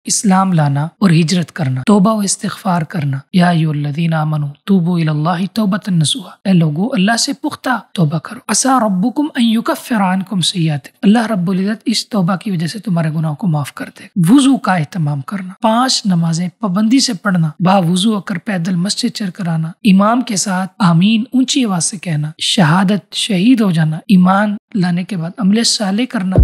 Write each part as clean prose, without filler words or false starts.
اسلام لانا اور ہجرت کرنا، توبہ و استغفار کرنا۔ یا ایھا الذین آمنوا توبوا الی اللہ توبۃ نصوحا، اے لوگو اللہ سے پختہ توبہ کرو۔ عسی ربکم ان یکفر عنکم سیئاتکم، اللہ رب العزت اس توبہ کی وجہ سے تمہارے گناہوں کو معاف کر دے۔ وضو کا اہتمام کرنا، 5 نمازیں پابندی سے پڑھنا، با وضو ہو کر پیدل مسجد چل کر آنا، امام کے ساتھ آمین اونچی آواز سے کہنا، شہادت شہید ہو جانا، ایمان لانے کے بعد عمل صالح کرنا۔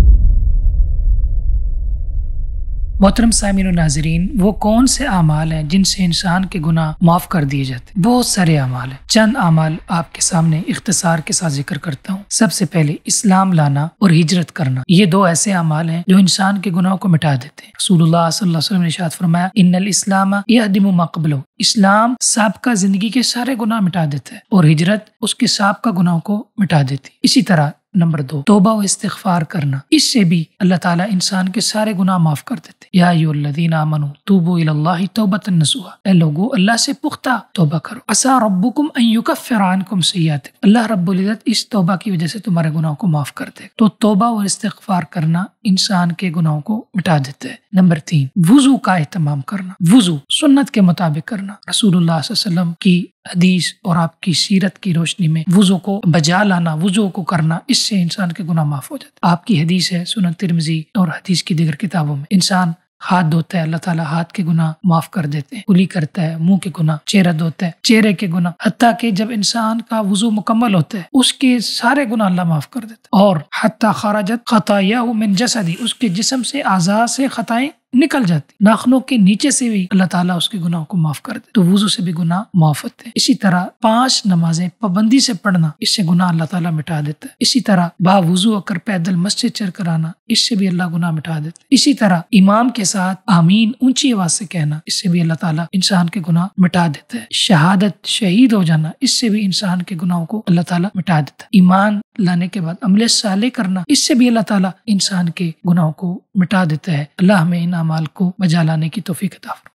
محترم سامعین و ناظرین، وہ کون سے اعمال ہیں جن سے انسان کے گناہ معاف کر دیے جاتے ہیں؟ بہت سارے اعمال ہیں، چند اعمال آپ کے سامنے اختصار کے ساتھ ذکر کرتا ہوں۔ سب سے پہلے اسلام لانا اور ہجرت کرنا، یہ 2 ایسے اعمال ہیں جو انسان کے گناہوں کو مٹا دیتے ہیں۔ رسول اللہ صلی اللہ علیہ وسلم نے ارشاد فرمایا، ان الاسلام یہدم ما قبلہ، اسلام سابقہ زندگی کے سارے گناہ مٹا دیتا ہے اور ہجرت اس کے سابقہ گناہوں کو مٹا دیتی ہے۔ اسی طرح نمبر 2، توبہ و استغفار کرنا، اس سے بھی اللہ تعالیٰ انسان کے سارے گناہ معاف کر دیتے۔ یا ایھا الذین آمنوا توبوا الی اللہ توبۃ نصوحا، اے لوگو اللہ سے پختہ توبہ کرو۔ عسی ربکم ان یکفر عنکم سیئاتکم، اللہ رب العزت اس توبہ کی وجہ سے تمہارے گناہوں کو معاف کر دے۔ تو توبہ و استغفار کرنا انسان کے گناہوں کو مٹا دیتا ہے۔ نمبر 3، وضو کا اہتمام کرنا، وضو سنت کے مطابق کرنا۔ رسول اللہ صلی اللہ علیہ وسلم کی حدیث اور آپ کی سیرت کی روشنی میں وضو کو بجا لانا، وضو کو کرنا، اس سے انسان کے گناہ معاف ہو جاتے۔ آپ کی حدیث ہے سنن ترمذی اور حدیث کی دیگر کتابوں میں، انسان ہاتھ دھوتا ہے، اللہ تعالیٰ ہاتھ کے گناہ معاف کر دیتے ہیں۔ کلی کرتا ہے، منہ کے گناہ، چہرہ دھوتا ہے، چہرے کے گناہ، حتیٰ کہ جب انسان کا وضو مکمل ہوتا ہے اس کے سارے گناہ اللہ معاف کر دیتا ہے۔ اور حتیٰ خرجت خطایاہ من جسدی، اس کے جسم سے، اعضاء سے خطائیں نکل جاتی، ناخنوں کے نیچے سے بھی اللہ تعالیٰ اس کے گناہوں کو معاف کر دے۔ تو وضو سے بھی گناہ معاف ہوتے ہیں۔ اسی طرح 5 نمازیں پابندی سے پڑھنا، اس سے گناہ اللہ تعالیٰ مٹا دیتا ہے۔ اسی طرح با وضو ہو کر پیدل مسجد چل کر آنا، اس سے بھی اللہ گناہ مٹا دیتا ہے۔ اسی طرح امام کے ساتھ آمین اونچی آواز سے کہنا، اس سے بھی اللہ تعالیٰ انسان کے گناہ مٹا دیتا ہے۔ شہادت شہید ہو جانا، اس سے بھی انسان کے گناہوں کو اللہ تعالیٰ مٹا دیتا ہے۔ ایمان لانے کے بعد عمل صالح کرنا، اس سے بھی اللہ تعالیٰ انسان کے گناہوں کو مٹا دیتا ہے۔ اللہ ہمیں ان اعمال کو بجا لانے کی توفیق عطا فرمائے۔